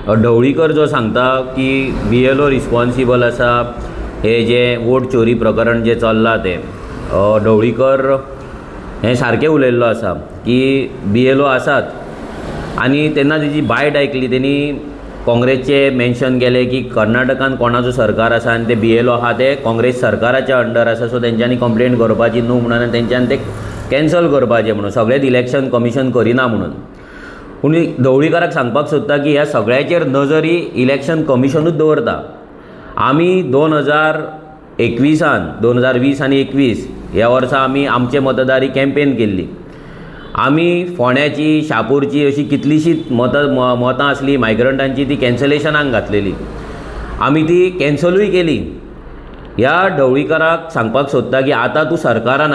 ढवळीकर जो सांगता की BLO रिस्पॉन्सिबल आसा हे जे वोट चोरी प्रकरण जे चल्लां ते ढवळीकर हे सारकें उलयल्लो आसा की BLO आसात आनी तेन्ना तेजी बायट आयकली तेणी काँग्रेसचे मेन्शन केले की कर्नाटकान कोणाचो सरकार आसा आनी ते BLO आहा ते काँग्रेस सरकाराच्या अंडर आसा सो तेंच्यांनी कंप्लेंट करपाची न्हू म्हणून आनी तेंच्यांनी ते कॅन्सल करपाचें म्हणून सगळेंच इलेक्शन कमिशन करिना म्हणून। पूण ढवळीकराक सांगपाक सोदता की ह्या सगळ्याचेर नजरी इलेक्शन कमिशनूच दवरता। आमी 2021 2020 आनी 21 ह्या वर्सा आमी आमचे मतदारी कॅम्पेन केल्ली। आमी फोंड्याची शापूरची अशी कितलीशीच मतां आसली मायग्रंटांची ती कॅन्सलेशनाक घातलेली, आमी ती कॅन्सलूय केली। ह्या ढवळीकराक सांगपाक सोदता की आतां तूं सरकारान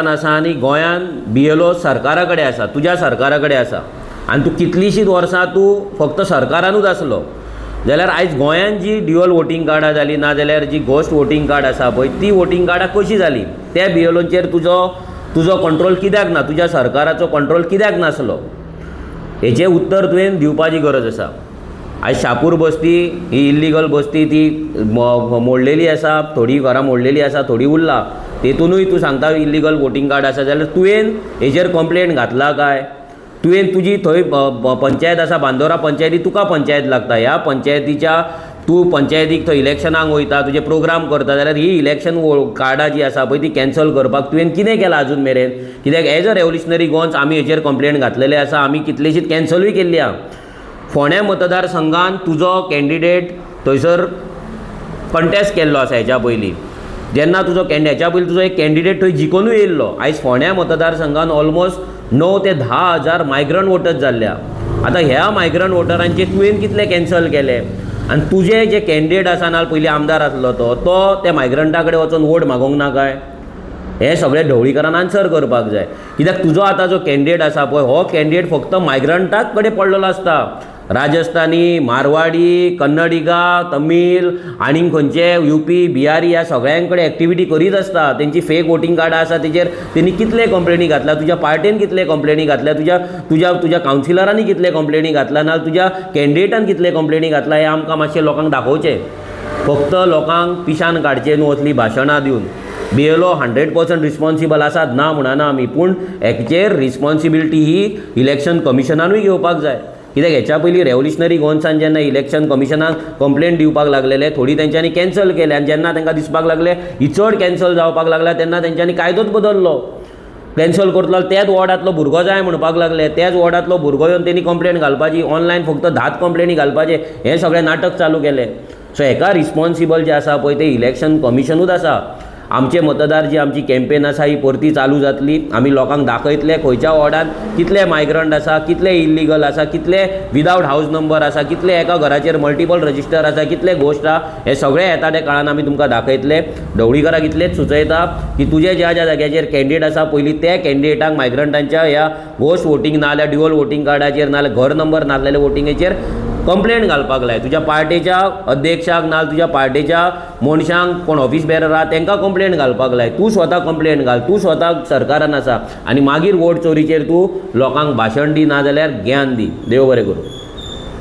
आसा आनी गोंयान BLO सरकारा कडेन आसा, तुज्या सरकारा कडेन आसा आनी तूं कितलीशींच वर्सां तूं फक्त सरकारानूच आसलो जाल्यार आयज गोंयान जी ड्युअल वोटींग कार्डां जाली ना जाल्यार जी घोस्ट वोटींग कार्ड आसा पळय ती वोटींग कार्डां कशी जाली, त्या BLOचेर तुजो कंट्रोल कित्याक ना, तुज्या सरकाराचो कंट्रोल कित्याक नासलो, हेचें उत्तर तुवें दिवपाची गरज आसा। आयज शापूर बस्ती ही इल्लीगल बस्ती ती मोडलेली आसा, थोडी घरां मोडलेली आसा, थोडी उरला, तेतूनय तूं सांगता इल्लीगल वोटींग कार्ड आसा जाल्यार तुवें हेचेर कंप्लेंट घातला काय? तुवें तुजी थंय पंचायत आसा बांदोरा पंचायती तुका पंचायत लागता, ह्या पंचायतीच्या तूं पंचायतीक थंय इलेक्शनाक वयता, तुजे प्रोग्राम करता जाल्यार ही इलेक्शन कार्डां जी आसा पळय ती कॅन्सल करपाक तुवें कितें केलां अजून मेरेन? कित्याक एज अ रेव्होल्युशनरी गोन्स आमी हेचेर कंप्लेंट घातलेले आसा, आमी कितलेशीच कॅन्सलूय केल्ली आहा। फोंड्या मतदारसंघान तुजो कॅन्डिडेट थंयसर कंटेस्ट केल्लो आसा हेच्या पयलीं, जेन्ना तुजो हेच्या पयलीं तुजो एक कॅन्डिडेट थंय जिखूनूय येयल्लो। आयज फोंड्या मतदारसंघान ऑलमोस्ट 9 ते 10,000 मायग्रंट वोटर्स जाल्ल्या। आतां ह्या मायग्रंट वोटरांचे तुवें कितले कॅन्सल केले आनी तुजे जे कॅन्डिडेट आसा नाल्यार पयलीं आमदार आसलो तो त्या मायग्रंटा कडेन वचून वोट मागोंक ना काय? हे सगळे ढवळीकरान आन्सर करपाक जाय, कित्याक तुजो आतां जो कॅन्डिडेट आसा पळय हो कॅन्डिडेट फक्त मायग्रंटाच कडेन पडलेलो आसता। राजस्थानी, मारवाडी, कन्नडिगा, तमीळ आनीक खंयचे UP, बिहारी ह्या सगळ्यां कडेन एक्टिविटी करीत आसता। तेंची फेक वोटींग कार्डां आसा तेचेर तेणी कितले कंप्लेनी घातल्या, तुज्या पार्टेन कितले कंप्लेनी घातल्या, तुज्या कावन्सिलरांनी कितले कंप्लेनी घातल्या नाल्यार तुज्या कॅन्डिडेटान कितले कंप्लेनी घातल्या हें आमकां मातशें लोकांक दाखोवचें। फक्त लोकांक पिशान काडचें न्हू असली भाशणां दिवन। BLO 100% रिस्पॉन्सिबल आसात ना म्हणना आमी, पूण हेचेर रिस्पॉन्सिबिलिटी ही इलेक्शन कमिशनानूय घेवपाक जाय। कित्याक हेच्या पयलीं रेव्होल्युशनरी गोन्सान जेन्ना इलेक्शन कमिशनाक कंप्लेंट दिवपाक लागलेले थोडी तेंच्यांनी कॅन्सल केले आनी जेन्ना तांकां दिसपाक लागले ही चड कॅन्सल जावपाक लागल्या तेन्ना तेंच्यांनी कायदोच बदललो। कॅन्सल करतलो त्याच वॉर्डांतलो भुरगो जाय म्हणपाक लागले, त्याच वॉर्डांतलो भुरगो येवन तेणी कंप्लेंट घालपाची, ऑनलायन फक्त 10 कंप्लेनी घालपाचे, हें सगळें नाटक चालू केलें। सो हेका रिस्पॉन्सिबल जे आसा पळय ते इलेक्शन कमिशनूच आसा। आमचे मतदार जी आमची कॅम्पेन आसा ही परती चालू जातली, आमी लोकांक दाखयतले खंयच्या वॉर्डान कितले मायग्रंट आसा, कितले इल्लीगल आसा, कितले विदावट हावस नंबर आसा, कितले एका घराचेर मल्टिपल रजिस्टर आसा, कितले घोस्ट आहा, हे सगळे येता त्या काळान आमी तुमकां दाखयतले। ढवळीकराक इतलेच सुचयता की तुजे ज्या ज्या जाग्याचेर कॅन्डिडेट आसा पयलीं त्या कॅन्डिडेटाक मायग्रंटांच्या ह्या घोस्ट वोटींग नाल्यार ड्युअल वोटींग कार्डाचेर नाल्यार घर नंबर नासलेल्या वोटींगेचेर कंप्लेंट घालपाक लाय। तुज्या पार्टेच्या अध्यक्षाक नाल्यार तुज्या पार्टेच्या मनशांक कोण ऑफिस बेरर आहा तांकां कंप्लेंट घालपाक लाय। तूं स्वता कंप्लेंट घाल, तूं स्वता सरकारान आसा आनी मागीर वोट चोरीचेर तूं लोकांक भाशण दी ना जाल्यार ज्ञान दी। देव बरें करूं।